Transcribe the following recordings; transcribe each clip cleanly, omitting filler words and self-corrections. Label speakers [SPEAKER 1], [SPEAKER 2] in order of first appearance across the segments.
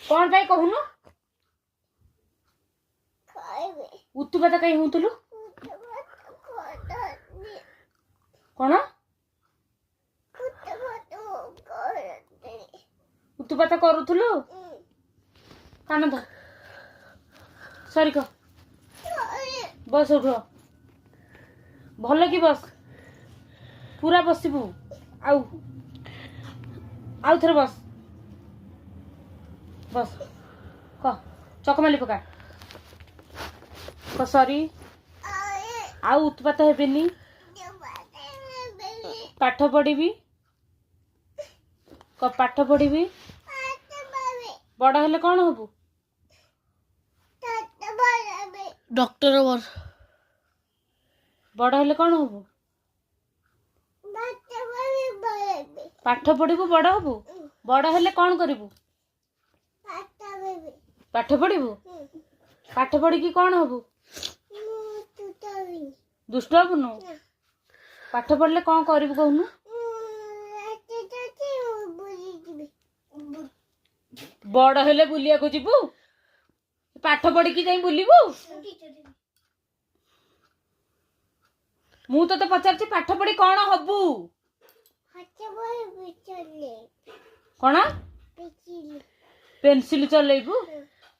[SPEAKER 1] कौन भाई कहूनु उत्तुपात कहीं होतलु कौन उत्तुपात करूथलु कान ध सॉरी कह बस उठ भल कि बस पूरा बसबू आउ थे बस बस कह चकमाली पका कह सॉरी आउ उत्पात हेबेनी पाठ पढ़ी क पाठ पढ़ी बड़ हेले कौन हबू
[SPEAKER 2] डॉक्टर
[SPEAKER 1] बड़ हेले कौन हबू पाठ पढ़ू बड़ हबू बड़ हेले कौन करू पाठ पढ़ू पाठ पढ़ी कौन हबू दुष्ट हबुनु पाठ पढ़ले कौन करू कहूनु बड़ हेले बुलिया को जीवु पाठ पढ़ी जाई बुलिबू मु तो पचार पाठ पढ़ी कौन हबू कौन पेंसिल चलेबू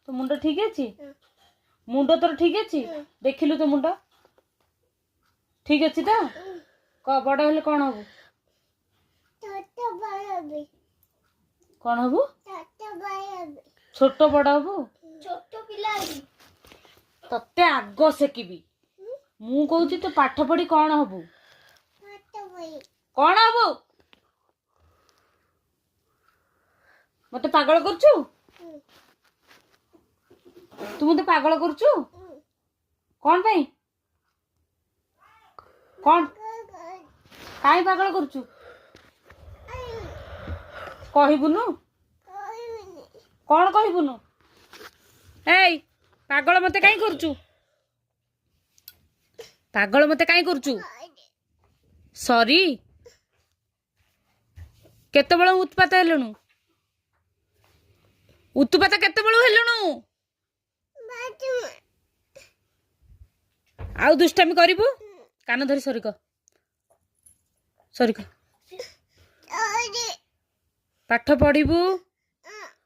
[SPEAKER 1] तो मुंड ठीक अच्छी मुंड तोर ठीक अच्छी देखिलु तो मुंड ठीक अच्छी तो क बड़ हेले कौन हबू कौन हबू छोट बड़ हबू तते आग सेकिबी मु कहूची तो पाठ पढ़ी कौन हबू कौन हबू मते पागल करछु तू मते पागल करछु कौन भाई कौन काई पागल करछु कहबुनु कौन कहबुनु ए पागल मते काई करछु पागल मते काई करछु सॉरी केते बेला उत्पात हेलुनु उत्पात केते बेलु हेलुनु आउ दुष्टामी करिबु कान धरी सरी क पाठ पढ़िबू